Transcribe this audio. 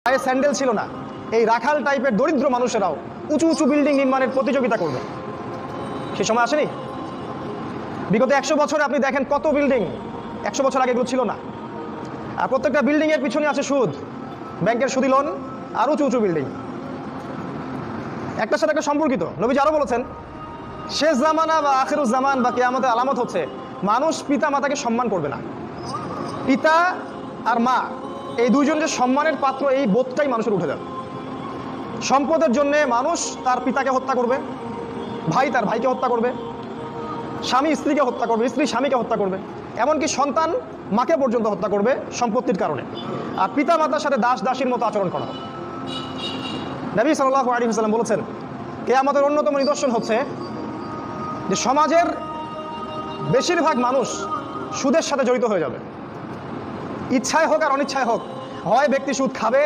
পায়ে স্যান্ডেল ছিল না, এই রাখাল টাইপের দরিদ্র মানুষেরাও উঁচু উঁচু বিল্ডিং নির্মাণের প্রতিযোগিতা করবে। সে সময় আসেনি? বিগত 100 বছরে আপনি দেখেন কত বিল্ডিং, 100 বছর আগে এগুলো ছিল না। আর প্রত্যেকটা বিল্ডিং এর পিছনে আছে সুদ, ব্যাংকের সুদি লোন আর উঁচু উঁচু বিল্ডিং, একটার সাথে একটা সম্পর্কিত। নবীজি আরো বলেছেন, শেষ জামানা বা আখিরুজ জামান বা কিয়ামতের আলামত হচ্ছে মানুষ পিতা মাতাকে সম্মান করবে না। পিতা আর মা এই দুইজন যে সম্মানের পাত্র, এই বোধটাই মানুষের উঠে যাবে। সম্পদের জন্য মানুষ তার পিতাকে হত্যা করবে, ভাই তার ভাইকে হত্যা করবে, স্বামী স্ত্রীকে হত্যা করবে, স্ত্রী স্বামীকে হত্যা করবে, এমনকি সন্তান মাকে পর্যন্ত হত্যা করবে সম্পত্তির কারণে। আর পিতা মাতার সাথে দাস দাসীর মতো আচরণ করা হবে। নবী সাল্লাল্লাহু আলাইহি ওয়াসাল্লাম বলেছেন, কিয়ামতের অন্যতম নিদর্শন হচ্ছে যে সমাজের বেশিরভাগ মানুষ সুদের সাথে জড়িত হয়ে যাবে। ইচ্ছায় হোক আর অনিচ্ছায় হোক, হয় ব্যক্তি সুদ খাবে